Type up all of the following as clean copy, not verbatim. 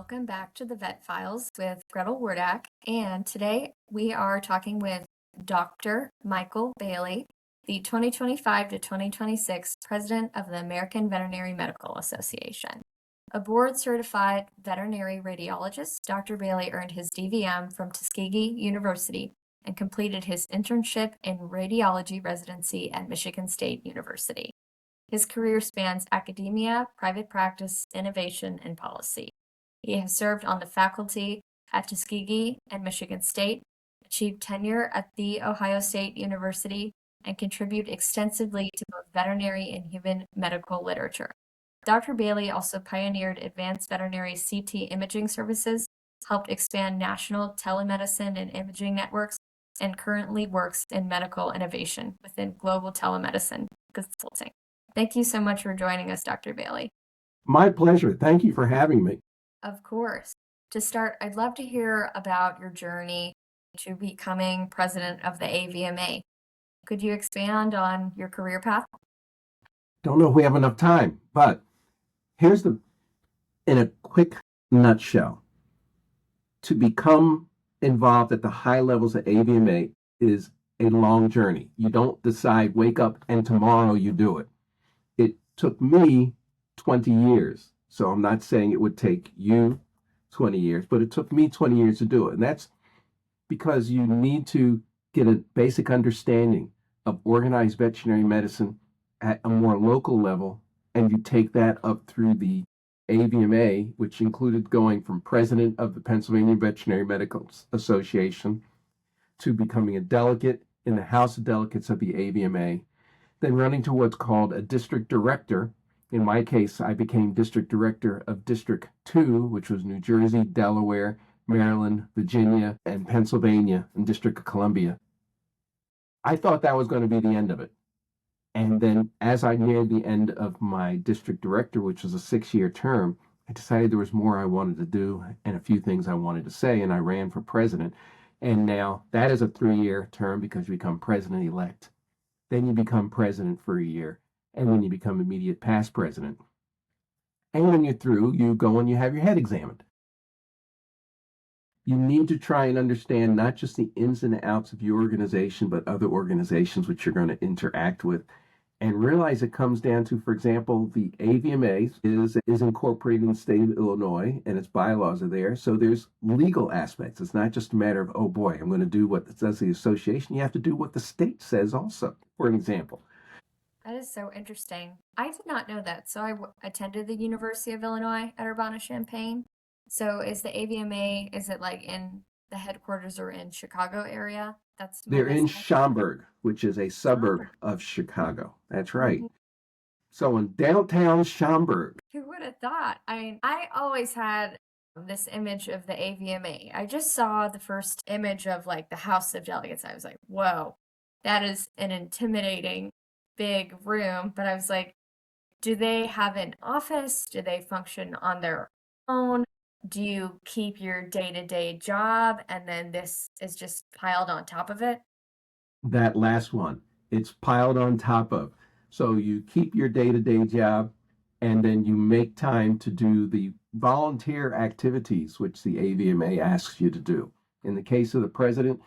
welcome back to the Vet Files with Gretel Wurdack. And today we are talking with Dr. Michael Bailey, the 2025 to 2026 President of the American Veterinary Medical Association. A board-certified veterinary radiologist, Dr. Bailey earned his DVM from Tuskegee University and completed his internship in radiology residency at Michigan State University. His career spans academia, private practice, innovation, and policy. He has served on the faculty at Tuskegee and Michigan State, achieved tenure at The Ohio State University, and contributed extensively to both veterinary and human medical literature. Dr. Bailey also pioneered advanced veterinary CT imaging services, helped expand national telemedicine and imaging networks, and currently works in medical innovation within global telemedicine consulting. Thank you so much for joining us, Dr. Bailey. My pleasure. Thank you for having me. Of course. To start, I'd love to hear about your journey to becoming president of the AVMA. Could you expand on your career path? Don't know if we have enough time, but here's in a quick nutshell. To become involved at the high levels of AVMA is a long journey. You don't decide, wake up, and tomorrow you do it. It took me 20 years. So I'm not saying it would take you 20 years, but it took me 20 years to do it. And that's because you need to get a basic understanding of organized veterinary medicine at a more local level. And you take that up through the AVMA, which included going from president of the Pennsylvania Veterinary Medical Association to becoming a delegate in the House of Delegates of the AVMA, then running to what's called a district director. In my case, I became district director of District 2, which was New Jersey, Delaware, Maryland, Virginia, and Pennsylvania, and District of Columbia. I thought that was going to be the end of it. And then as I neared the end of my district director, which was a 6-year term, I decided there was more I wanted to do and a few things I wanted to say, and I ran for president. And now that is a 3-year term because you become president-elect. Then you become president for a year. And then you become immediate past president. And when you're through, you go and you have your head examined. You need to try and understand not just the ins and outs of your organization, but other organizations which you're going to interact with. And realize it comes down to, for example, the AVMA is incorporated in the state of Illinois, and its bylaws are there. So there's legal aspects. It's not just a matter of, oh boy, I'm going to do what says the association. You have to do what the state says also, for an example. That is so interesting. I did not know that. So I attended the University of Illinois at Urbana-Champaign. So is the AVMA, is it like in the headquarters or in Chicago area? They're in Schaumburg, which is a suburb of Chicago. That's right. Mm-hmm. So in downtown Schaumburg. Who would have thought? I always had this image of the AVMA. I just saw the first image of like the House of Delegates. I was like, whoa, that is an intimidating big room. But I was like, do they have an office? Do they function on their own? Do you keep your day-to-day job and then this is just piled on top of it? That last one, it's piled on top of. So you keep your day-to-day job and then you make time to do the volunteer activities which the AVMA asks you to do. In the case of the president,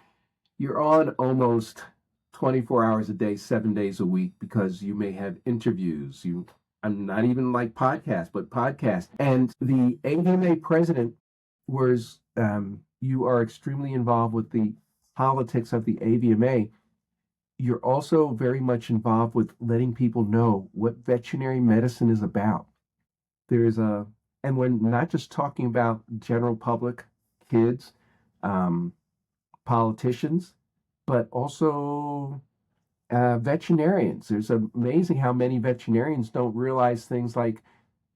you're on almost 24 hours a day, 7 days a week, because you may have interviews. I'm not even like podcasts, but podcasts. And the AVMA president was, you are extremely involved with the politics of the AVMA. You're also very much involved with letting people know what veterinary medicine is about. And we're not just talking about general public, kids, politicians, but also veterinarians. It's amazing how many veterinarians don't realize things like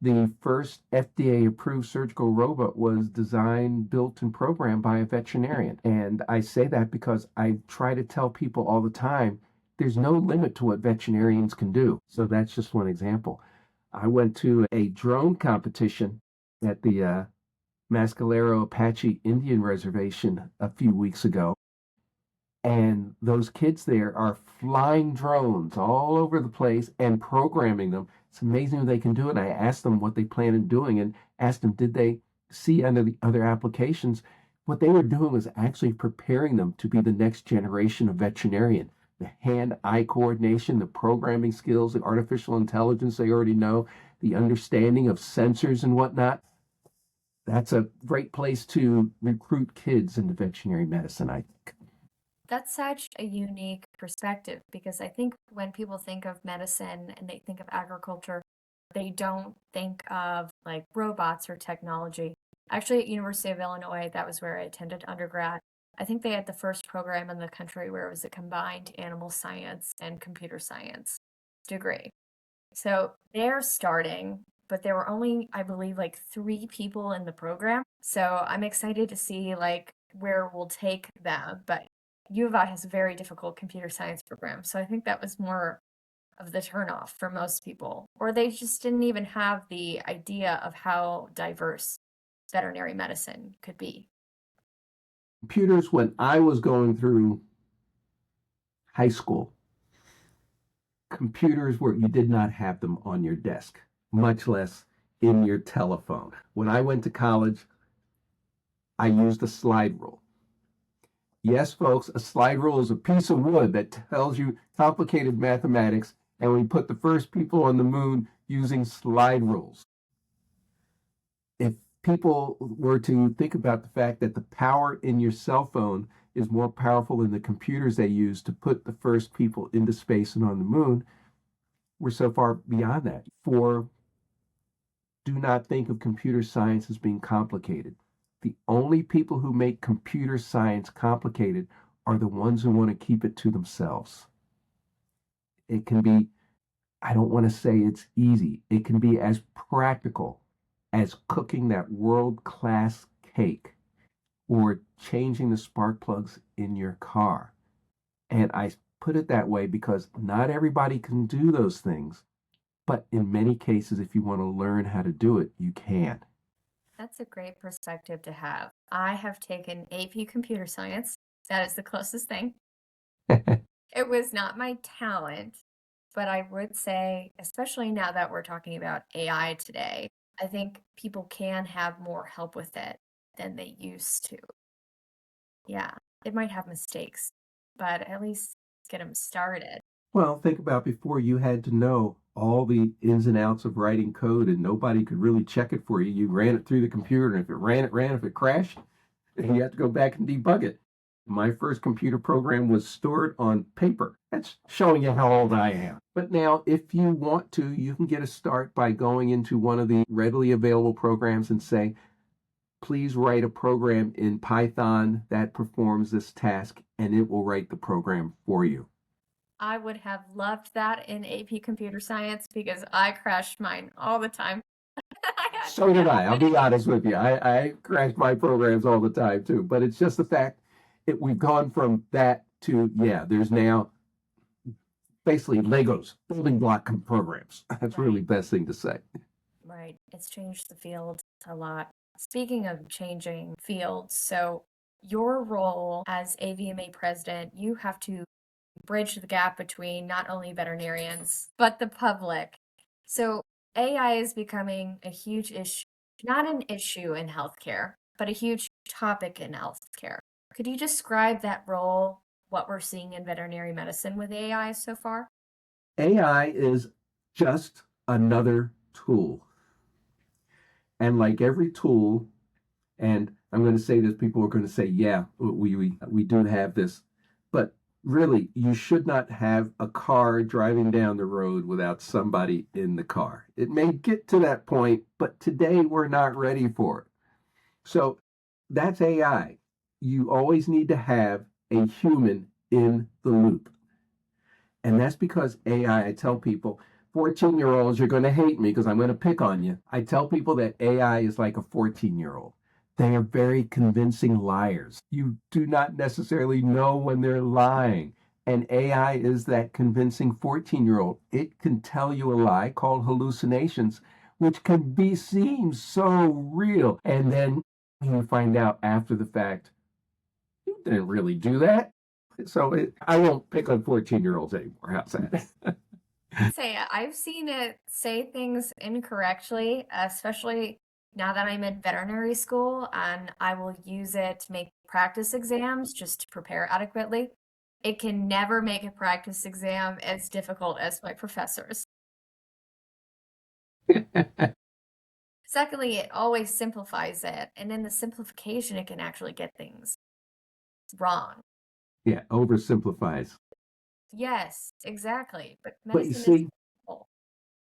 the first FDA-approved surgical robot was designed, built, and programmed by a veterinarian. And I say that because I try to tell people all the time, there's no limit to what veterinarians can do. So that's just one example. I went to a drone competition at the Mescalero Apache Indian Reservation a few weeks ago. And those kids there are flying drones all over the place and programming them. It's amazing they can do it. And I asked them what they plan on doing and asked them, did they see under the other applications, what they were doing was actually preparing them to be the next generation of veterinarian. The hand-eye coordination, the programming skills, the artificial intelligence they already know, the understanding of sensors and whatnot. That's a great place to recruit kids into veterinary medicine, I think. That's such a unique perspective because I think when people think of medicine and they think of agriculture, they don't think of like robots or technology. Actually, at University of Illinois, that was where I attended undergrad. I think they had the first program in the country where it was a combined animal science and computer science degree. So they're starting, but there were only, I believe, like 3 people in the program. So I'm excited to see like where we'll take them. But U of I has a very difficult computer science program. So I think that was more of the turnoff for most people. Or they just didn't even have the idea of how diverse veterinary medicine could be. Computers, when I was going through high school, computers were, you did not have them on your desk, much less in your telephone. When I went to college, I used a slide rule. Yes, folks, a slide rule is a piece of wood that tells you complicated mathematics, and we put the first people on the moon using slide rules. If people were to think about the fact that the power in your cell phone is more powerful than the computers they use to put the first people into space and on the moon, we're so far beyond that. Do not think of computer science as being complicated. The only people who make computer science complicated are the ones who want to keep it to themselves. It can be, I don't want to say it's easy, it can be as practical as cooking that world-class cake or changing the spark plugs in your car. And I put it that way because not everybody can do those things, but in many cases, if you want to learn how to do it, you can. That's a great perspective to have. I have taken AP Computer Science. That is the closest thing. It was not my talent, but I would say, especially now that we're talking about AI today, I think people can have more help with it than they used to. Yeah, it might have mistakes, but at least get them started. Well, think about before you had to know all the ins and outs of writing code and nobody could really check it for you. You ran it through the computer, and if it ran, it ran. If it crashed, you had to go back and debug it. My first computer program was stored on paper. That's showing you how old I am. But now, if you want to, you can get a start by going into one of the readily available programs and say, please write a program in Python that performs this task, and it will write the program for you. I would have loved that in AP Computer Science because I crashed mine all the time. So did I. I'll be honest with you. I crash my programs all the time too. But it's just the fact that we've gone from that to, yeah, there's now basically Legos, building block programs. That's really the best thing to say. Right. It's changed the field a lot. Speaking of changing fields, so your role as AVMA president, you have to bridge the gap between not only veterinarians, but the public. So AI is becoming a huge issue, not an issue in healthcare, but a huge topic in healthcare. Could you describe that role, what we're seeing in veterinary medicine with AI so far? AI is just another tool. And like every tool, and I'm going to say this, people are going to say, yeah, we do have this. But really, you should not have a car driving down the road without somebody in the car. It may get to that point, but today we're not ready for it. So that's AI. You always need to have a human in the loop. And that's because AI, I tell people, 14-year-olds, you're going to hate me because I'm going to pick on you. I tell people that AI is like a 14-year-old. They are very convincing liars. You do not necessarily know when they're lying. And AI is that convincing 14-year-old. It can tell you a lie called hallucinations, which can seem so real. And then you find out after the fact, you didn't really do that. So I won't pick on 14-year-olds anymore. How's that? Say I've seen it say things incorrectly, especially now that I'm in veterinary school and I will use it to make practice exams just to prepare adequately, it can never make a practice exam as difficult as my professors. Secondly, it always simplifies it, and in the simplification, it can actually get things wrong. Yeah, oversimplifies. Yes, exactly. But But you medicine is see, simple.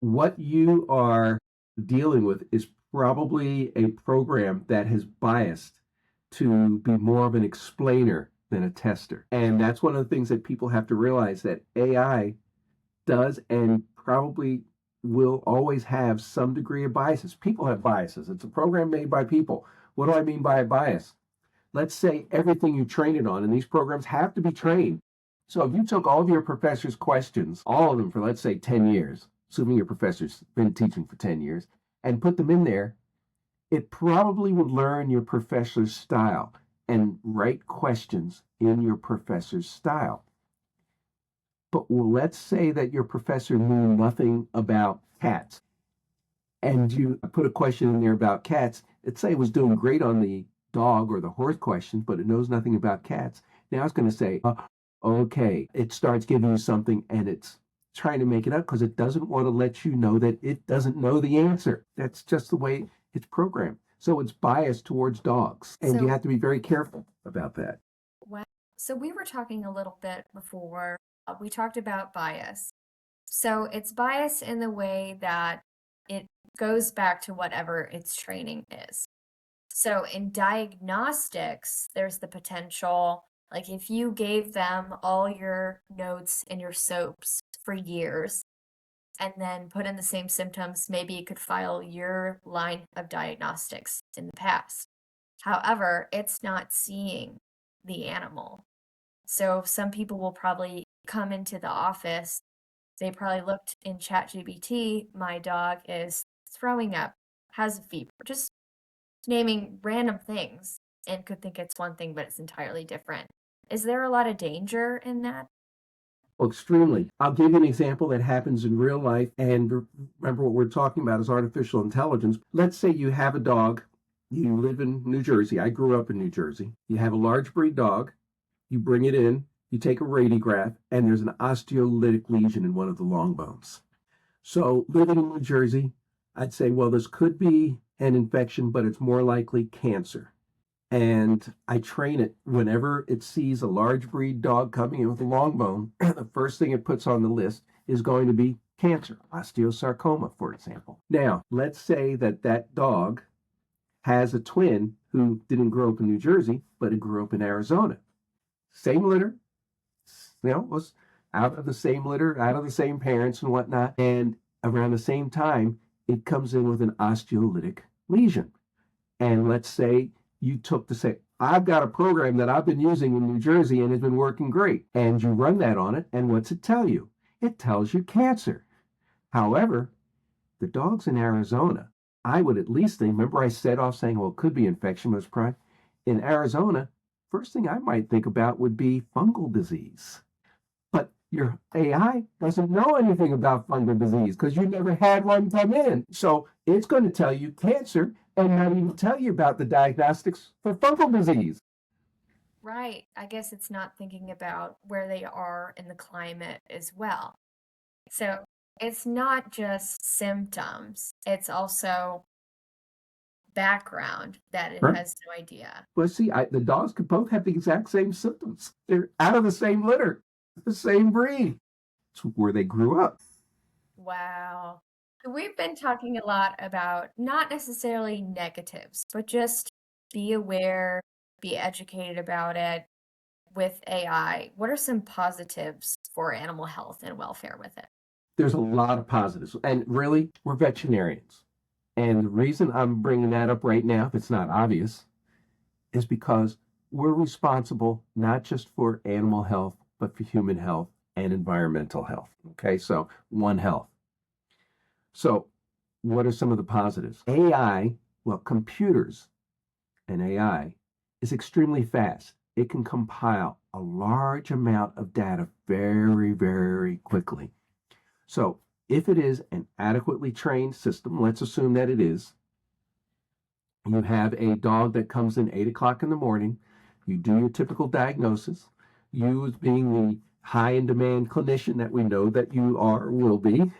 what you are dealing with is probably a program that has biased to be more of an explainer than a tester. And that's one of the things that people have to realize, that AI does and probably will always have some degree of biases. People have biases. It's a program made by people. What do I mean by a bias? Let's say everything you train it on, and these programs have to be trained. So if you took all of your professor's questions, all of them for, let's say, 10 years, assuming your professor's been teaching for 10 years, and put them in there, it probably would learn your professor's style and write questions in your professor's style. But let's say that your professor knew nothing about cats, and you put a question in there about cats. Let's say it was doing great on the dog or the horse question, but it knows nothing about cats. Now it's going to say, okay, it starts giving you something and it's trying to make it up because it doesn't want to let you know that it doesn't know the answer. That's just the way it's programmed. So it's biased towards dogs, and you So, have to be very careful about that. wow. So we were talking a little bit before. We talked about bias. So it's biased in the way that it goes back to whatever its training is. So in diagnostics, there's the potential, like if you gave them all your notes and your soaps for years and then put in the same symptoms, maybe it could file your line of diagnostics in the past. However, it's not seeing the animal. So some people will probably come into the office. They probably looked in ChatGPT, my dog is throwing up, has a fever, just naming random things, and could think it's one thing, but it's entirely different. Is there a lot of danger in that? Well, extremely. I'll give you an example that happens in real life. And remember, what we're talking about is artificial intelligence. Let's say you have a dog. You live in New Jersey. I grew up in New Jersey. You have a large breed dog. You bring it in. You take a radiograph, and there's an osteolytic lesion in one of the long bones. So, living in New Jersey, I'd say, well, this could be an infection, but it's more likely cancer. And I train it whenever it sees a large breed dog coming in with a long bone, the first thing it puts on the list is going to be cancer, osteosarcoma, for example. Now, let's say that that dog has a twin who didn't grow up in New Jersey, but it grew up in Arizona. Same litter, was out of the same litter, out of the same parents and whatnot. And around the same time, it comes in with an osteolytic lesion. And let's say you took to say, I've got a program that I've been using in New Jersey and has been working great. And you run that on it, and what's it tell you? It tells you cancer. However, the dogs in Arizona, I would at least think, remember I said off saying, well, it could be infection, was prime. In Arizona, first thing I might think about would be fungal disease. But your AI doesn't know anything about fungal disease because you never had one come in. So it's going to tell you cancer and not even tell you about the diagnostics for fungal disease. Right. I guess it's not thinking about where they are in the climate as well. So it's not just symptoms, it's also background that it Right. has no idea. Well, see, the dogs could both have the exact same symptoms. They're out of the same litter, the same breed. It's where they grew up. Wow. We've been talking a lot about not necessarily negatives, but just be aware, be educated about it with AI. What are some positives for animal health and welfare with it? There's a lot of positives. And really, we're veterinarians. And the reason I'm bringing that up right now, if it's not obvious, is because we're responsible not just for animal health, but for human health and environmental health. Okay, so One Health. So, what are some of the positives? AI, well, computers and AI is extremely fast. It can compile a large amount of data very, very quickly. So, if it is an adequately trained system, let's assume that it is, You have a dog that comes in 8 o'clock in the morning. You do your typical diagnosis. You, as being the high in demand clinician that we know that you are, will be,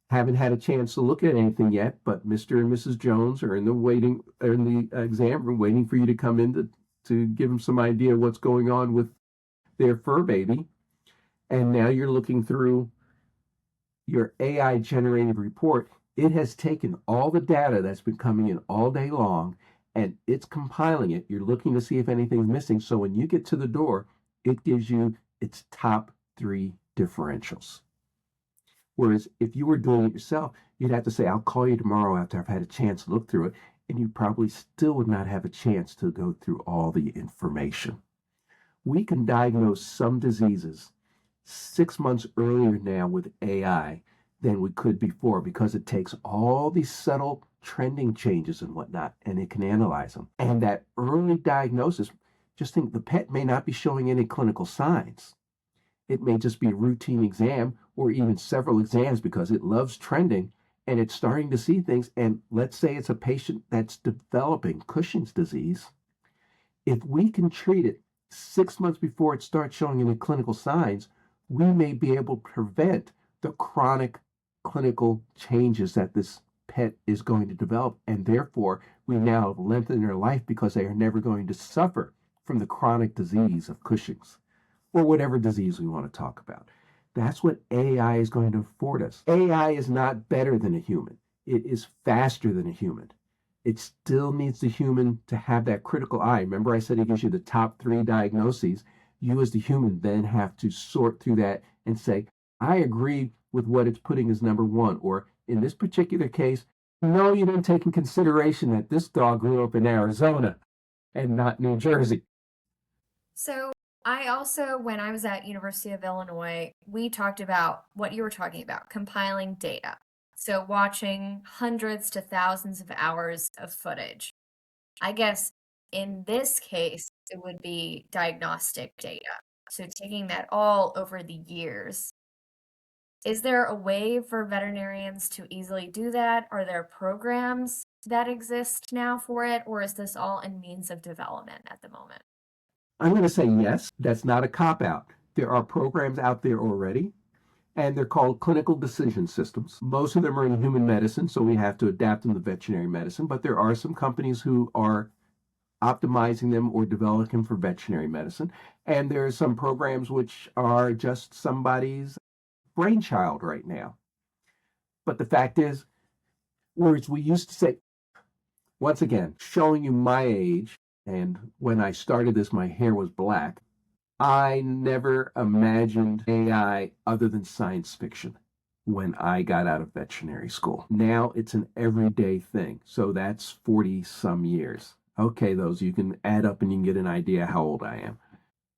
haven't had a chance to look at anything yet, but Mr. and Mrs. Jones are in the exam room waiting for you to come in to give them some idea of what's going on with their fur baby. And now you're looking through your AI generated report. It has taken all the data that's been coming in all day long and it's compiling it. You're looking to see if anything's missing. So when you get to the door, it gives you its top 3 differentials. Whereas if you were doing it yourself, you'd have to say, I'll call you tomorrow after I've had a chance to look through it. And you probably still would not have a chance to go through all the information. We can diagnose some diseases 6 months earlier now with AI than we could before because it takes all these subtle trending changes and whatnot and it can analyze them. And that early diagnosis, just think the pet may not be showing any clinical signs. It may just be a routine exam or even several exams because it loves trending and it's starting to see things. And let's say it's a patient that's developing Cushing's disease. If we can treat it 6 months before it starts showing any clinical signs, we may be able to prevent the chronic clinical changes that this pet is going to develop. And therefore, we now lengthen their life because they are never going to suffer from the chronic disease of Cushing's or whatever disease we want to talk about. That's what AI is going to afford us. AI is not better than a human. It is faster than a human. It still needs the human to have that critical eye. Remember I said it gives you the top 3 diagnoses. You as the human then have to sort through that and say, I agree with what it's putting as number 1. Or in this particular case, no, you didn't take in consideration that this dog grew up in Arizona and not New Jersey. So I also, when I was at University of Illinois, we talked about what you were talking about, compiling data. So watching hundreds to thousands of hours of footage. I guess in this case, it would be diagnostic data. So taking that all over the years. Is there a way for veterinarians to easily do that? Are there programs that exist now for it, or is this all in means of development at the moment? I'm going to say yes. That's not a cop-out. There are programs out there already, and they're called clinical decision systems. Most of them are in human medicine, so we have to adapt them to veterinary medicine, but there are some companies who are optimizing them or developing for veterinary medicine. And there are some programs which are just somebody's brainchild right now. But the fact is, words we used to say, once again, showing you my age, and when I started this, my hair was black. I never imagined AI other than science fiction when I got out of veterinary school. Now it's an everyday thing. So that's 40 some years. Okay, those you can add up and you can get an idea how old I am.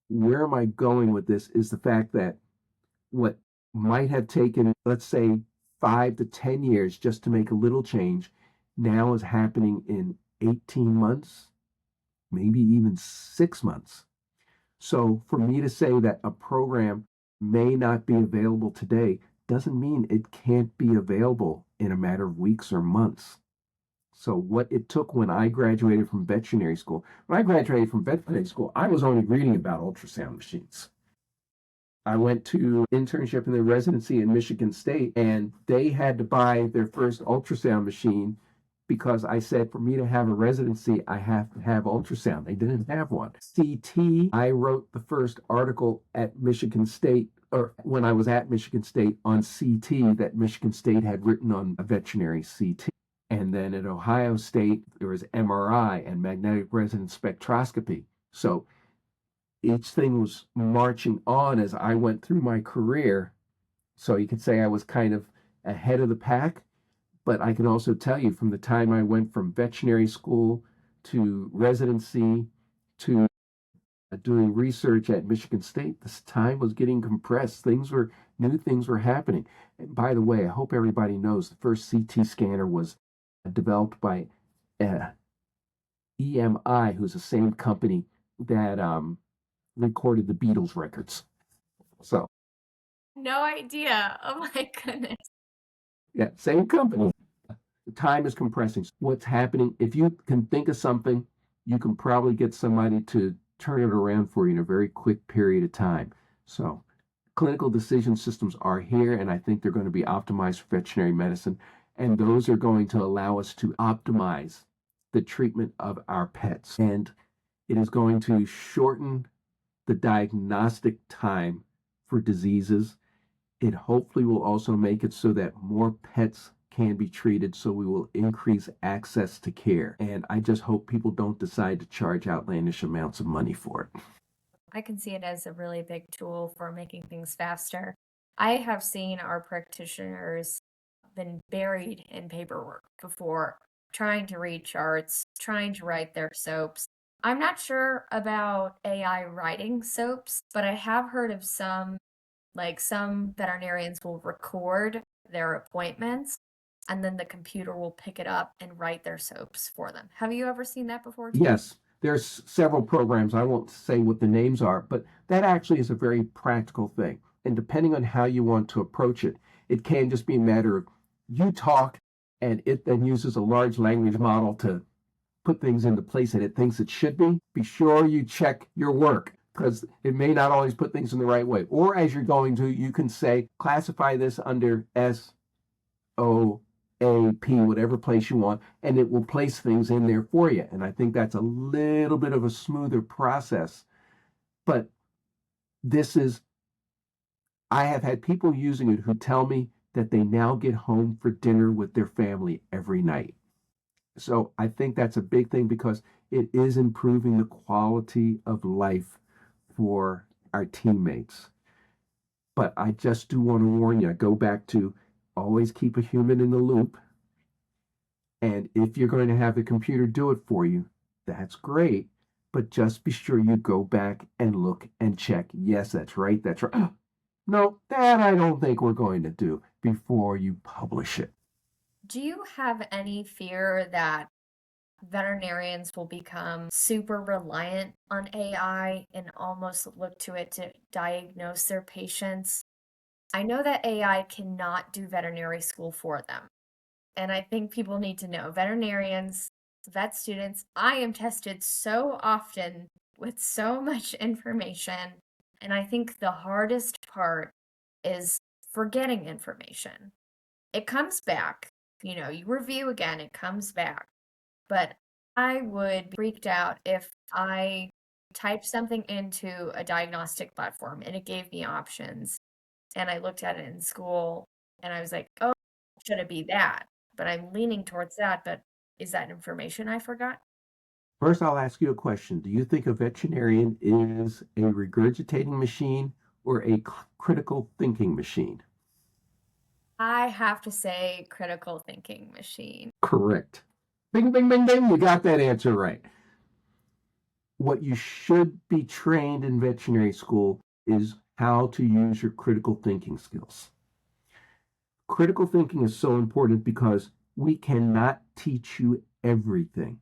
Where am I going with this is the fact that what might have taken, let's say, 5 to 10 years just to make a little change now is happening in 18 months, maybe even 6 months. So for me to say that a program may not be available today doesn't mean it can't be available in a matter of weeks or months. So what it took when I graduated from veterinary school, I was only reading about ultrasound machines. I went to internship in the residency in Michigan State, and they had to buy their first ultrasound machine because I said for me to have a residency, I have to have ultrasound. They didn't have one. CT, I wrote the first article at Michigan State, or when I was at Michigan State, on CT that Michigan State had written on a veterinary CT. And then at Ohio State, there was MRI and magnetic resonance spectroscopy. So each thing was marching on as I went through my career. So you could say I was kind of ahead of the pack. But I can also tell you from the time I went from veterinary school to residency to doing research at Michigan State, this time was getting compressed. New things were happening. And by the way, I hope everybody knows the first CT scanner was developed by EMI, who's the same company that recorded the Beatles records. So, No idea. Oh my goodness. yeah, same company. The time is compressing. What's happening, if you can think of something, you can probably get somebody to turn it around for you in a very quick period of time. So clinical decision systems are here, and I think they're going to be optimized for veterinary medicine. And those are going to allow us to optimize the treatment of our pets. And it is going to shorten the diagnostic time for diseases. It hopefully will also make it so that more pets can be treated, so we will increase access to care. And I just hope people don't decide to charge outlandish amounts of money for it. I can see it as a really big tool for making things faster. I have seen our practitioners been buried in paperwork before, trying to read charts, trying to write their soaps. I'm not sure about AI writing soaps, but I have heard of some veterinarians will record their appointments and then the computer will pick it up and write their soaps for them. Have you ever seen that before too? Yes, there's several programs. I won't say what the names are, but that actually is a very practical thing. And depending on how you want to approach it, it can just be a matter of you talk and it then uses a large language model to put things into place that it thinks it should be. Be sure you check your work, because it may not always put things in the right way. Or as you're going to, you can say, classify this under SOAP, whatever place you want, and it will place things in there for you. And I think that's a little bit of a smoother process. But I have had people using it who tell me that they now get home for dinner with their family every night. So I think that's a big thing, because it is improving the quality of life for our teammates. But I just do want to warn you, go back to always keep a human in the loop. And if you're going to have the computer do it for you, that's great. But just be sure you go back and look and check. Yes, that's right. That's right. No, that I don't think we're going to do before you publish it. Do you have any fear that veterinarians will become super reliant on AI and almost look to it to diagnose their patients? I know that AI cannot do veterinary school for them. And I think people need to know, veterinarians, vet students, I am tested so often with so much information. And I think the hardest part is forgetting information. It comes back, you review again, it comes back. But I would be freaked out if I typed something into a diagnostic platform and it gave me options. And I looked at it in school and I was like, oh, should it be that? But I'm leaning towards that. But is that information I forgot? First, I'll ask you a question. Do you think a veterinarian is a regurgitating machine or a critical thinking machine? I have to say critical thinking machine. Correct. Bing, bing, bing, bing. You got that answer right. What you should be trained in veterinary school is how to use your critical thinking skills. Critical thinking is so important because we cannot teach you everything.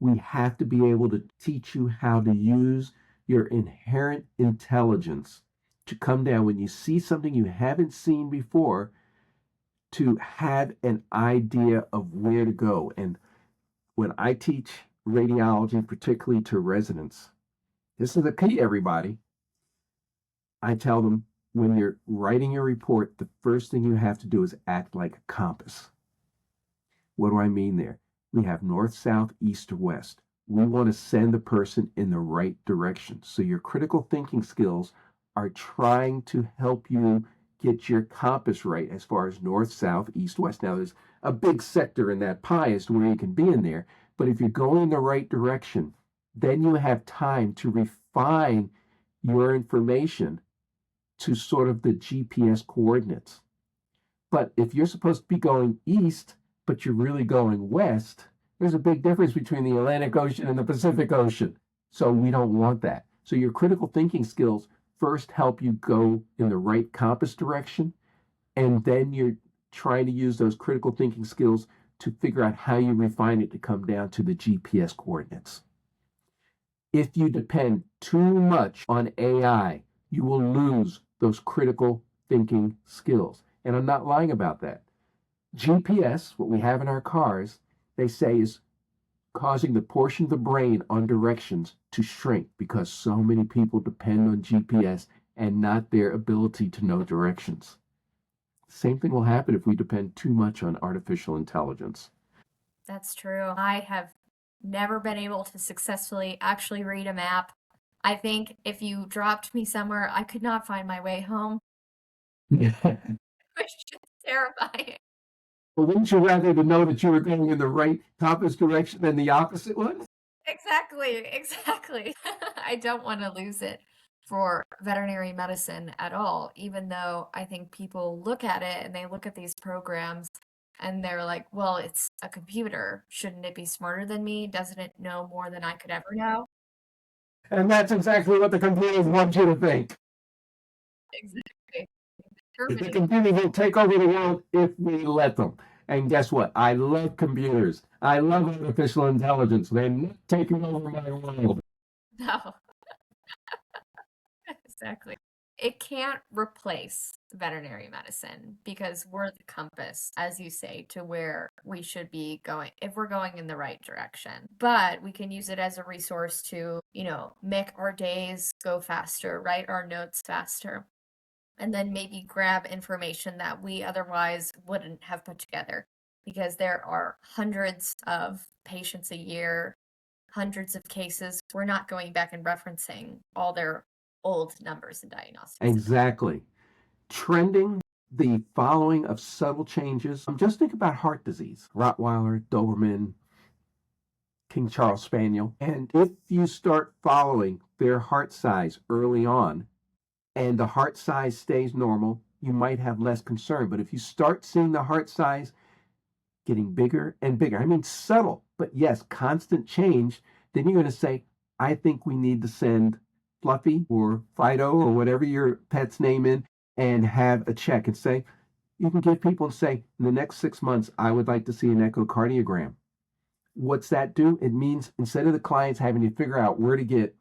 We have to be able to teach you how to use your inherent intelligence to come down when you see something you haven't seen before, to have an idea of where to go. And when I teach radiology, particularly to residents, this is the key, everybody. I tell them, when you're writing your report, the first thing you have to do is act like a compass. What do I mean there? We have north, south, east, or west. We want to send the person in the right direction. So your critical thinking skills are trying to help you get your compass right as far as north, south, east, west. Now, there's a big sector in that pie as to where you can be in there. But if you're going in the right direction, then you have time to refine your information to sort of the GPS coordinates. But if you're supposed to be going east, but you're really going west, there's a big difference between the Atlantic Ocean and the Pacific Ocean. So we don't want that. So your critical thinking skills first help you go in the right compass direction, and then you're trying to use those critical thinking skills to figure out how you refine it to come down to the GPS coordinates. If you depend too much on AI, you will lose those critical thinking skills. And I'm not lying about that. GPS, what we have in our cars, they say is causing the portion of the brain on directions to shrink because so many people depend on GPS and not their ability to know directions. Same thing will happen if we depend too much on artificial intelligence. That's true. I have never been able to successfully actually read a map. I think if you dropped me somewhere, I could not find my way home, Yeah. which is terrifying. Well, wouldn't you rather to know that you were going in the right compass direction than the opposite one? Exactly, exactly. I don't want to lose it for veterinary medicine at all, even though I think people look at it and they look at these programs and they're like, well, it's a computer. Shouldn't it be smarter than me? Doesn't it know more than I could ever know? And that's exactly what the computers want you to think. Exactly. The Germany. computers will take over the world if we let them. And guess what? I love computers. I love artificial intelligence. They're not taking over my world. No, exactly. It can't replace veterinary medicine because we're the compass, as you say, to where we should be going if we're going in the right direction. But we can use it as a resource to, make our days go faster, write our notes faster, and then maybe grab information that we otherwise wouldn't have put together because there are hundreds of patients a year, hundreds of cases. We're not going back and referencing all their old numbers and diagnoses. Exactly. Trending, the following of subtle changes. Just think about heart disease. Rottweiler, Doberman, King Charles Spaniel. And if you start following their heart size early on and the heart size stays normal, you might have less concern. But if you start seeing the heart size getting bigger and bigger, I mean subtle, but yes, constant change, then you're going to say, I think we need to send Fluffy or Fido or whatever your pet's name in and have a check and say, you can give people and say, in the next 6 months, I would like to see an echocardiogram. What's that do? It means instead of the clients having to figure out where to get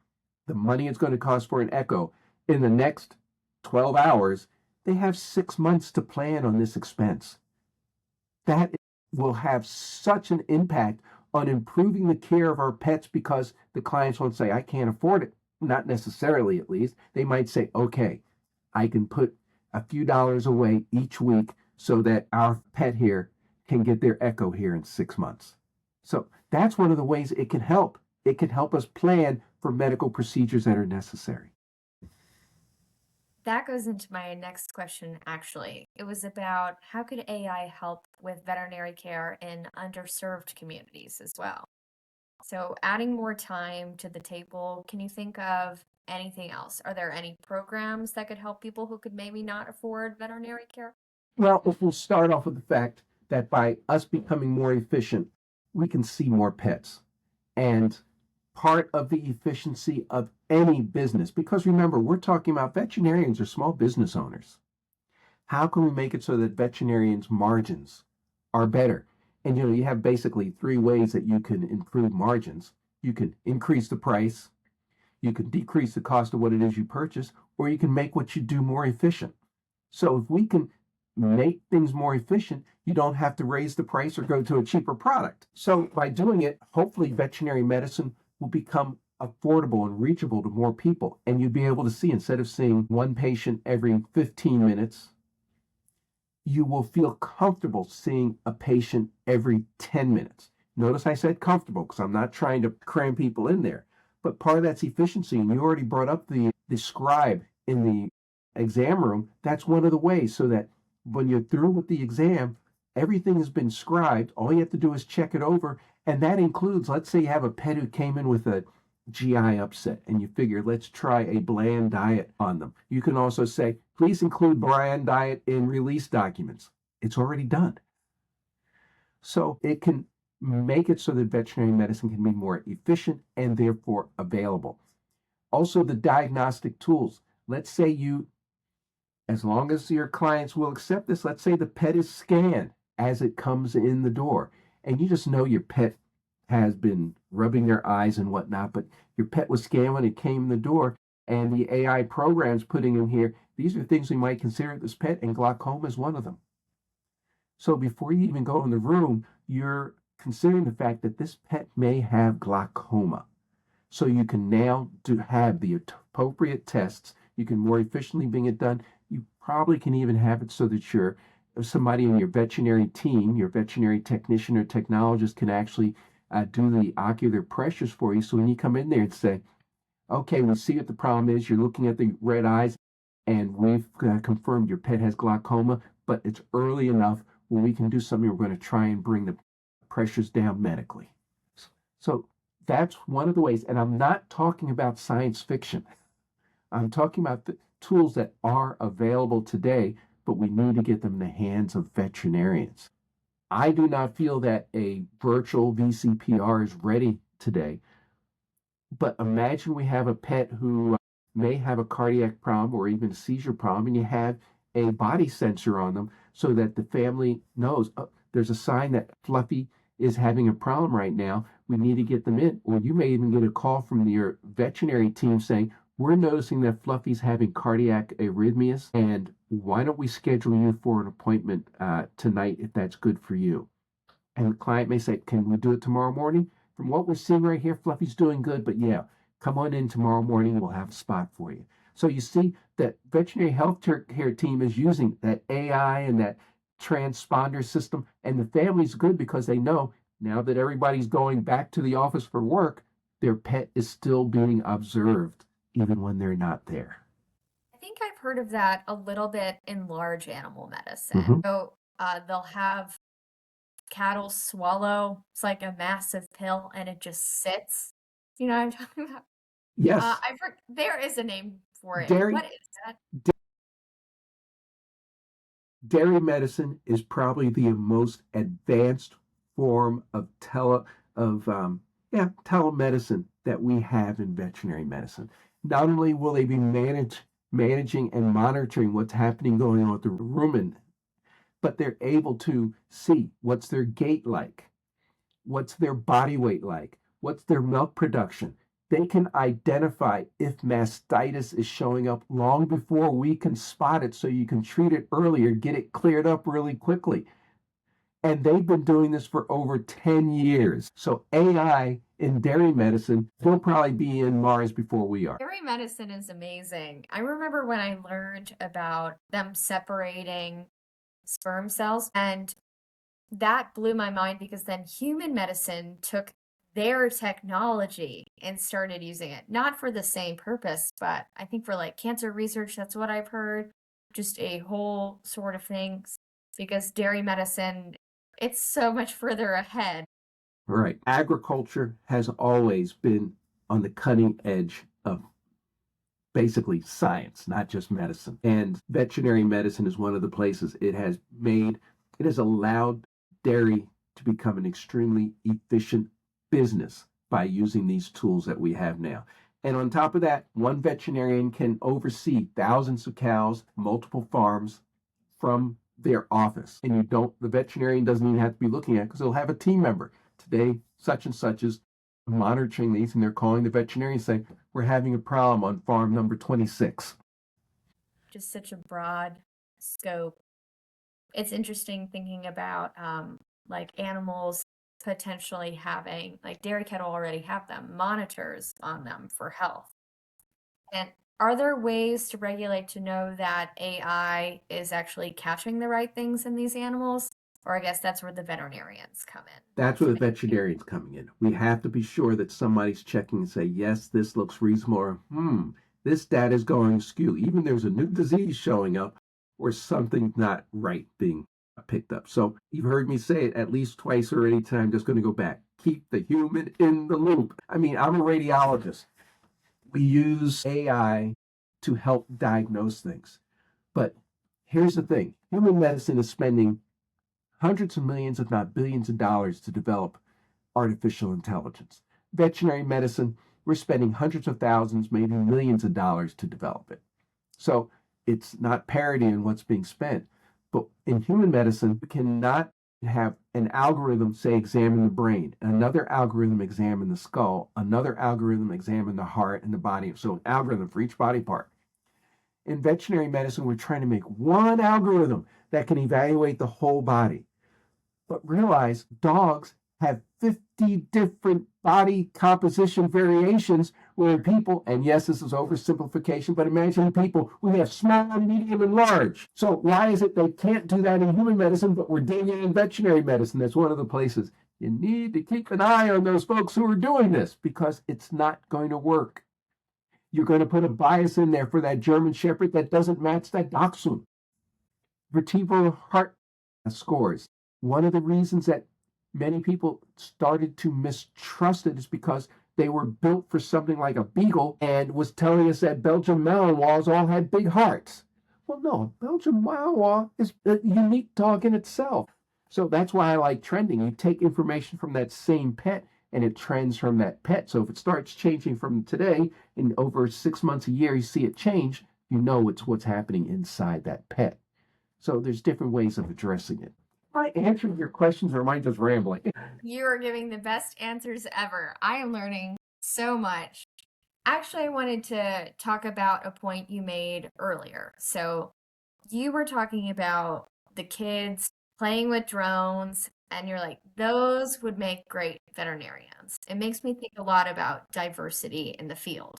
the money it's going to cost for an echo in the next 12 hours, they have 6 months to plan on this expense. That will have such an impact on improving the care of our pets because the clients won't say, I can't afford it. Not necessarily, at least. They might say, okay, I can put a few dollars away each week so that our pet here can get their echo here in 6 months. So that's one of the ways it can help. It can help us plan for medical procedures that are necessary. That goes into my next question, actually. It was about how could AI help with veterinary care in underserved communities as well? So, adding more time to the table, can you think of anything else? Are there any programs that could help people who could maybe not afford veterinary care? Well, if we'll start off with the fact that by us becoming more efficient, we can see more pets. And part of the efficiency of any business, because remember, we're talking about veterinarians are small business owners. How can we make it so that veterinarians' margins are better? And you have basically three ways that you can improve margins. You can increase the price, you can decrease the cost of what it is you purchase, or you can make what you do more efficient. So if we can make things more efficient, you don't have to raise the price or go to a cheaper product. So by doing it, hopefully veterinary medicine will become affordable and reachable to more people. And you'd be able to see, instead of seeing one patient every 15 minutes, you will feel comfortable seeing a patient every 10 minutes. Notice I said comfortable because I'm not trying to cram people in there. But part of that's efficiency. And you already brought up the scribe in the exam room. That's one of the ways so that when you're through with the exam, everything has been scribed. All you have to do is check it over. And that includes, let's say you have a pet who came in with a GI upset and you figure, let's try a bland diet on them. You can also say, please include bland diet in release documents. It's already done. So it can make it so that veterinary medicine can be more efficient and therefore available. Also, the diagnostic tools. Let's say as long as your clients will accept this, let's say the pet is scanned as it comes in the door, and you just know your pet has been rubbing their eyes and whatnot, but your pet was scanned when it came in the door, and the AI program's putting in here, these are things we might consider this pet, and glaucoma is one of them. So before you even go in the room, you're considering the fact that this pet may have glaucoma. So you can now have the appropriate tests. You can more efficiently bring it done. You probably can even have it so that somebody in your veterinary team, your veterinary technician or technologist can actually do the ocular pressures for you. So when you come in there and say, okay, we see what the problem is. You're looking at the red eyes, and we've confirmed your pet has glaucoma, but it's early enough where we can do something. We're going to try and bring the pressures down medically. So that's one of the ways. And I'm not talking about science fiction. I'm talking about the tools that are available today, but we need to get them in the hands of veterinarians. I do not feel that a virtual VCPR is ready today. But imagine we have a pet who may have a cardiac problem or even a seizure problem, and you have a body sensor on them so that the family knows there's a sign that Fluffy is having a problem right now. We need to get them in. Or you may even get a call from your veterinary team saying, we're noticing that Fluffy's having cardiac arrhythmias, and why don't we schedule you for an appointment tonight if that's good for you? And the client may say, can we do it tomorrow morning? From what we're seeing right here, Fluffy's doing good, but yeah, come on in tomorrow morning. We'll have a spot for you. So you see that veterinary health care team is using that AI and that transponder system, and the family's good because they know now that everybody's going back to the office for work, their pet is still being observed even when they're not there. I think I've heard of that a little bit in large animal medicine. So they'll have cattle swallow, it's like a massive pill, and it just sits. You know what I'm talking about? Yes. I've heard there is a name for it. Dairy- What is that? Dairy medicine is probably the most advanced form of telemedicine that we have in veterinary medicine. Not only will they be managing and monitoring what's happening going on with the rumen, but they're able to see what's their gait like, what's their body weight like, what's their milk production. They can identify if mastitis is showing up long before we can spot it so you can treat it earlier, get it cleared up really quickly. And they've been doing this for over 10 years. So AI in dairy medicine, they'll probably be in Mars before we are. Dairy medicine is amazing. I remember when I learned about them separating sperm cells, and that blew my mind because then human medicine took their technology and started using it, not for the same purpose, but I think for like cancer research. That's what I've heard, just a whole sort of thing, because dairy medicine, it's so much further ahead. Right. Agriculture has always been on the cutting edge of basically science, not just medicine. And veterinary medicine is one of the places it has allowed dairy to become an extremely efficient business by using these tools that we have now. And on top of that, one veterinarian can oversee thousands of cows, multiple farms from their office. And the veterinarian doesn't even have to be looking at it because they'll have a team member. Today, such and such is monitoring these, and they're calling the veterinarian saying, we're having a problem on farm number 26. Just such a broad scope. It's interesting thinking about like animals potentially having, like dairy cattle already have them, monitors on them for health. And are there ways to regulate to know that AI is actually catching the right things in these animals? Or I guess that's where the veterinarians come in. That's where the veterinarians coming in. We have to be sure that somebody's checking and say, yes, this looks reasonable, or this data is going askew. Even there's a new disease showing up or something's not right being picked up. So you've heard me say it at least twice already today. I'm just going to go back. Keep the human in the loop. I mean, I'm a radiologist. We use AI to help diagnose things. But here's the thing. Human medicine is spending hundreds of millions, if not billions of dollars to develop artificial intelligence. Veterinary medicine, we're spending hundreds of thousands, maybe millions of dollars to develop it. So it's not parity in what's being spent. But in human medicine, we cannot have an algorithm, say, examine the brain, another algorithm examine the skull, another algorithm examine the heart and the body. So an algorithm for each body part. In veterinary medicine, we're trying to make one algorithm that can evaluate the whole body. But realize dogs have 50 different body composition variations, where people, and yes, this is oversimplification, but imagine people, we have small, medium, and large. So why is it they can't do that in human medicine, but we're doing it in veterinary medicine? That's one of the places you need to keep an eye on those folks who are doing this, because it's not going to work. You're going to put a bias in there for that German Shepherd that doesn't match that Dachshund. Vertebral heart scores. One of the reasons that many people started to mistrust it is because they were built for something like a beagle and was telling us that Belgian Malinois all had big hearts. Well, no, a Belgian Malinois is a unique dog in itself. So that's why I like trending. You take information from that same pet and it trends from that pet. So if it starts changing from today, in over 6 months, a year, you see it change, you know it's what's happening inside that pet. So there's different ways of addressing it. Am I answering your questions or am I just rambling? You are giving the best answers ever. I am learning so much. Actually, I wanted to talk about a point you made earlier. So you were talking about the kids playing with drones, and you're like, those would make great veterinarians. It makes me think a lot about diversity in the field.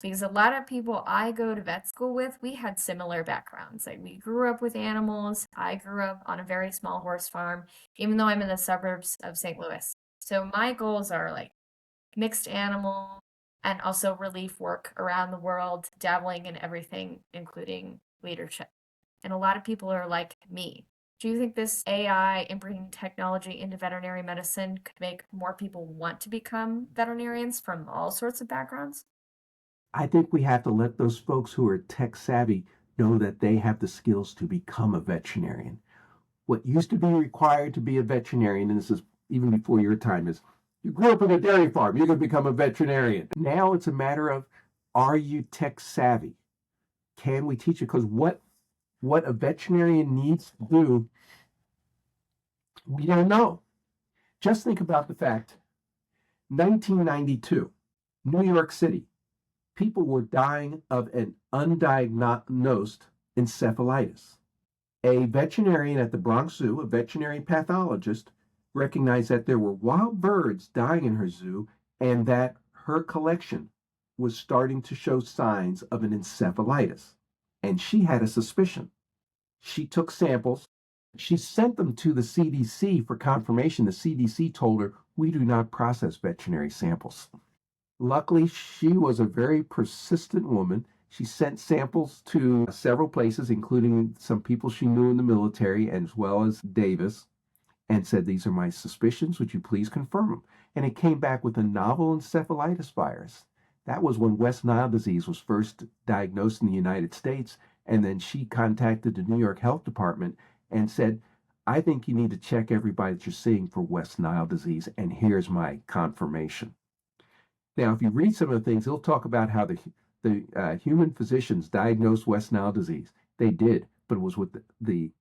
Because a lot of people I go to vet school with, we had similar backgrounds. Like we grew up with animals. I grew up on a very small horse farm, even though I'm in the suburbs of St. Louis. So my goals are like mixed animal and also relief work around the world, dabbling in everything, including leadership. And a lot of people are like me. Do you think this AI and bringing technology into veterinary medicine could make more people want to become veterinarians from all sorts of backgrounds? I think we have to let those folks who are tech savvy know that they have the skills to become a veterinarian. What used to be required to be a veterinarian, and this is even before your time, is you grew up in a dairy farm, you're going to become a veterinarian. Now it's a matter of, are you tech savvy? Can we teach you? Because what a veterinarian needs to do, we don't know. Just think about the fact, 1992, New York City, people were dying of an undiagnosed encephalitis. A veterinarian at the Bronx Zoo, a veterinary pathologist, recognized that there were wild birds dying in her zoo and that her collection was starting to show signs of an encephalitis. And she had a suspicion. She took samples. She sent them to the CDC for confirmation. The CDC told her, we do not process veterinary samples. Luckily, she was a very persistent woman. She sent samples to several places, including some people she knew in the military, as well as Davis, and said, these are my suspicions. Would you please confirm them? And it came back with a novel encephalitis virus. That was when West Nile disease was first diagnosed in the United States. And then she contacted the New York Health Department and said, I think you need to check everybody that you're seeing for West Nile disease. And here's my confirmation. Now, if you read some of the things, he'll talk about how the human physicians diagnosed West Nile disease. They did, but it was with the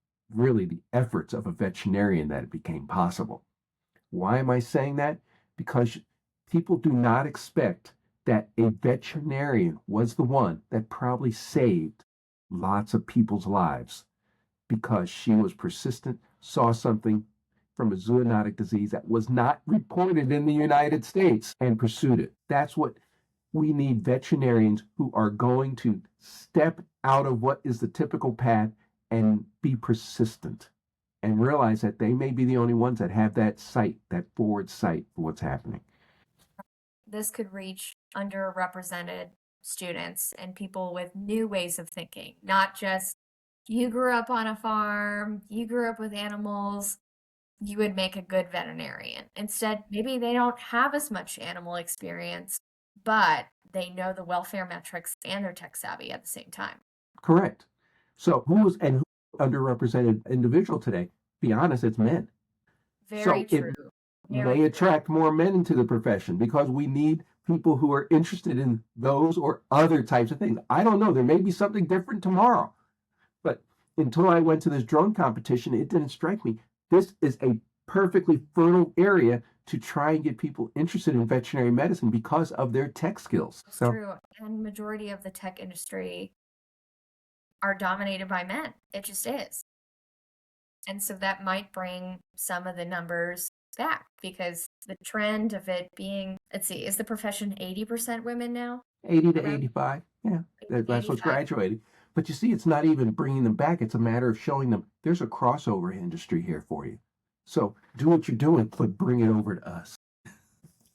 efforts of a veterinarian that it became possible. Why am I saying that? Because people do not expect that a veterinarian was the one that probably saved lots of people's lives, because she was persistent, saw something from a zoonotic disease that was not reported in the United States and pursued it. That's what we need, veterinarians who are going to step out of what is the typical path and be persistent and realize that they may be the only ones that have that sight, that forward sight for what's happening. This could reach underrepresented students and people with new ways of thinking, not just you grew up on a farm, you grew up with animals, you would make a good veterinarian. Instead, maybe they don't have as much animal experience, but they know the welfare metrics and they're tech savvy at the same time. Correct. So who's underrepresented individual today? Be honest, it's men. Very So true. it Very may attract more men into the profession because we need people who are interested in those or other types of things. I don't know. There may be something different tomorrow. But until I went to this drone competition, it didn't strike me. This is a perfectly fertile area to try and get people interested in veterinary medicine because of their tech skills. It's true. And majority of the tech industry are dominated by men. It just is. And so that might bring some of the numbers back because the trend of it being, let's see, is the profession 80% women now? 80 to Around 85. Yeah, 80 to that's what's 85. graduating. But you see, it's not even bringing them back. It's a matter of showing them there's a crossover industry here for you. So do what you're doing, but bring it over to us.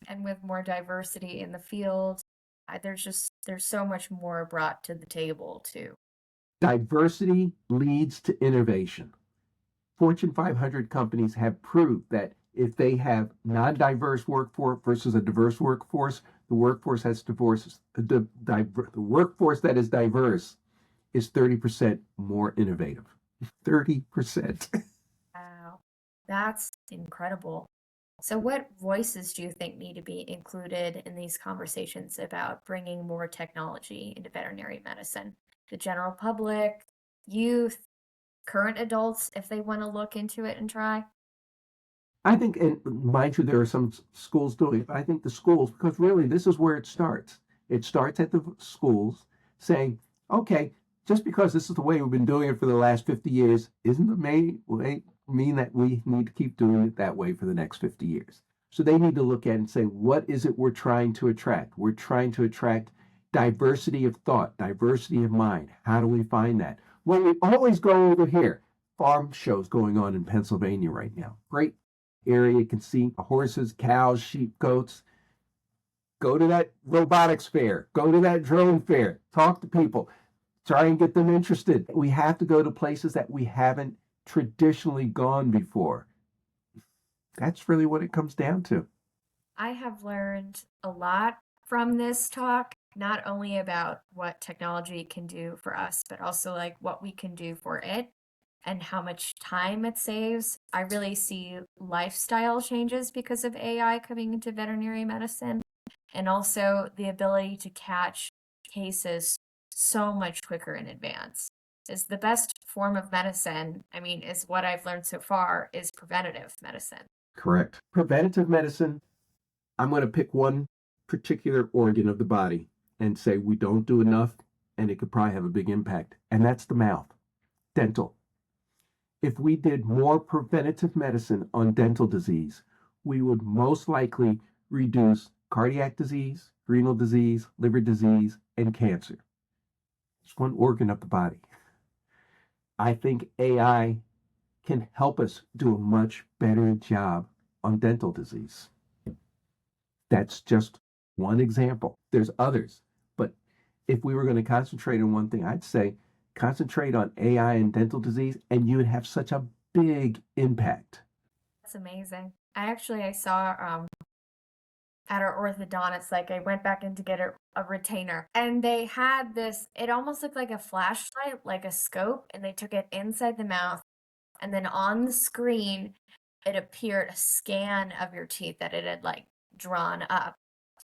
And with more diversity in the field, there's so much more brought to the table too. Diversity leads to innovation. Fortune 500 companies have proved that if they have non-diverse workforce versus a diverse workforce, the workforce that's diverse, the workforce that is diverse is 30% more innovative. 30%. Wow, that's incredible. So, what voices do you think need to be included in these conversations about bringing more technology into veterinary medicine? The general public, youth, current adults, if they want to look into it and try? I think, and mind you, there are some schools doing it, but I think the schools, because really this is where it starts. It starts at the schools saying, okay, just because this is the way we've been doing it for the last 50 years, isn't the main way mean that we need to keep doing it that way for the next 50 years? So they need to look at it and say, what is it we're trying to attract? We're trying to attract diversity of thought, diversity of mind. How do we find that? Well, we always go over here. Farm shows going on in Pennsylvania right now. Great area. You can see horses, cows, sheep, goats. Go to that robotics fair. Go to that drone fair. Talk to people. Try and get them interested. We have to go to places that we haven't traditionally gone before. That's really what it comes down to. I have learned a lot from this talk, not only about what technology can do for us, but also like what we can do for it and how much time it saves. I really see lifestyle changes because of AI coming into veterinary medicine, and also the ability to catch cases so much quicker in advance. Is the best form of medicine, I mean, is what I've learned so far, is preventative medicine. Correct. Preventative medicine, I'm going to pick one particular organ of the body and say we don't do enough, and it could probably have a big impact, and that's the mouth. Dental. If we did more preventative medicine on dental disease, we would most likely reduce cardiac disease, renal disease, liver disease, and cancer. It's one organ of the body. I think AI can help us do a much better job on dental disease. That's just one example. There's others, but if we were going to concentrate on one thing, I'd say concentrate on AI and dental disease, and you would have such a big impact. That's amazing. I saw at our orthodontist, like I went back in to get a retainer, and they had this, it almost looked like a flashlight, like a scope, and they took it inside the mouth, and then on the screen, it appeared a scan of your teeth that it had like drawn up.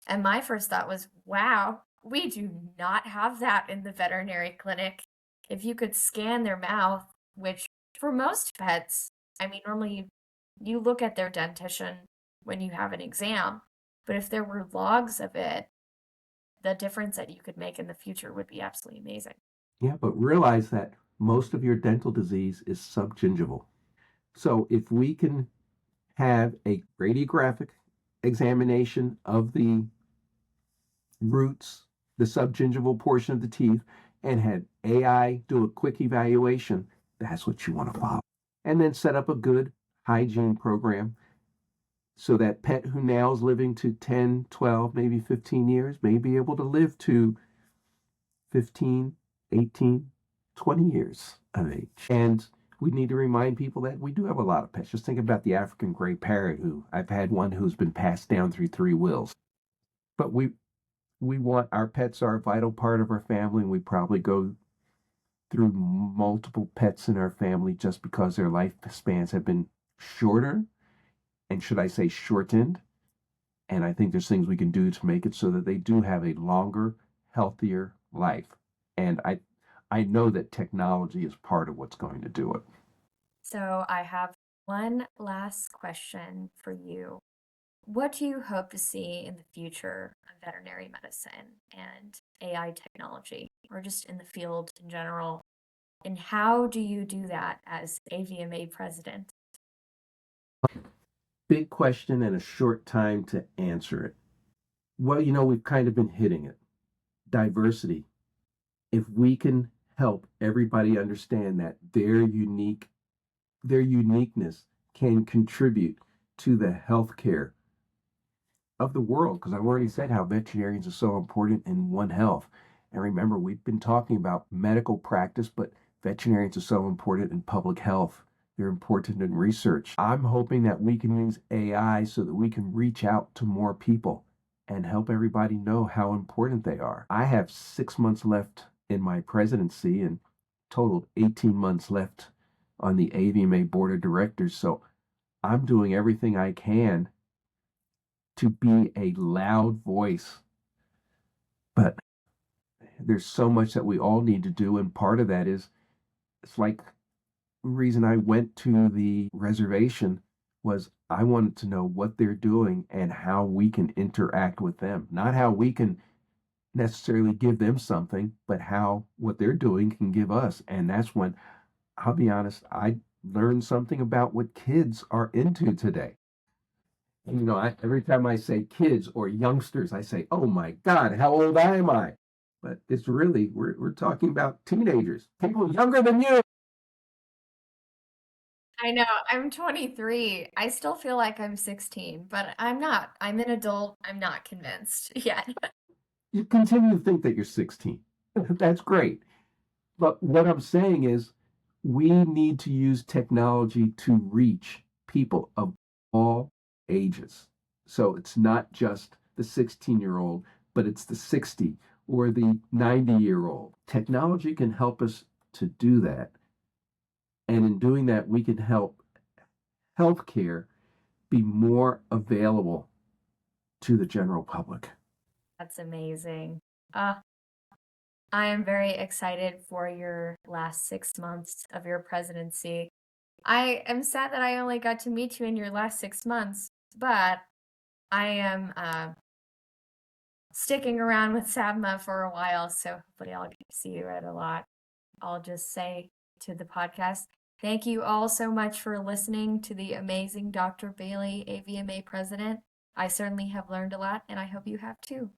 And my first thought was, wow, we do not have that in the veterinary clinic. If you could scan their mouth, which for most pets, I mean, normally you look at their dentition when you have an exam, but if there were logs of it, the difference that you could make in the future would be absolutely amazing. Yeah, but realize that most of your dental disease is subgingival. So if we can have a radiographic examination of the roots, the subgingival portion of the teeth, and had AI do a quick evaluation, that's what you want to follow. And then set up a good hygiene program so that pet who now is living to 10, 12, maybe 15 years may be able to live to 15, 18, 20 years of age. And we need to remind people that we do have a lot of pets. Just think about the African gray parrot, who I've had one who's been passed down through 3 wills. But we want our pets are a vital part of our family, and we probably go through multiple pets in our family just because their lifespans have been shorter, and should I say shortened. And I think there's things we can do to make it so that they do have a longer, healthier life. And I know that technology is part of what's going to do it. So I have one last question for you. What do you hope to see in the future of veterinary medicine and AI technology, or just in the field in general? And how do you do that as AVMA president? Big question and a short time to answer it. Well, we've kind of been hitting it. Diversity. If we can help everybody understand that their uniqueness can contribute to the healthcare of the world, because I've already said how veterinarians are so important in One Health. And remember, we've been talking about medical practice, but veterinarians are so important in public health. They're important in research. I'm hoping that we can use AI so that we can reach out to more people and help everybody know how important they are. I have 6 months left in my presidency and total 18 months left on the AVMA board of directors. So I'm doing everything I can to be a loud voice. But there's so much that we all need to do. And part of that is, it's like the reason I went to the reservation was I wanted to know what they're doing and how we can interact with them. Not how we can necessarily give them something, but how what they're doing can give us. And that's when, I'll be honest, I learned something about what kids are into today. And, every time I say kids or youngsters, I say, oh my God, how old am I? But it's really, we're talking about teenagers, people younger than you. I know, I'm 23. I still feel like I'm 16, but I'm not. I'm an adult. I'm not convinced yet. You continue to think that you're 16. That's great. But what I'm saying is, we need to use technology to reach people of all ages. So it's not just the 16-year-old, but it's the 60 or the 90-year-old. Technology can help us to do that. And in doing that, we can help healthcare be more available to the general public. That's amazing. Uh, I am very excited for your last 6 months of your presidency. I am sad that I only got to meet you in your last 6 months, but I am sticking around with SABMA for a while, so hopefully I'll get to see you at a lot. I'll just say to the podcast, thank you all so much for listening to the amazing Dr. Bailey, AVMA president. I certainly have learned a lot, and I hope you have too.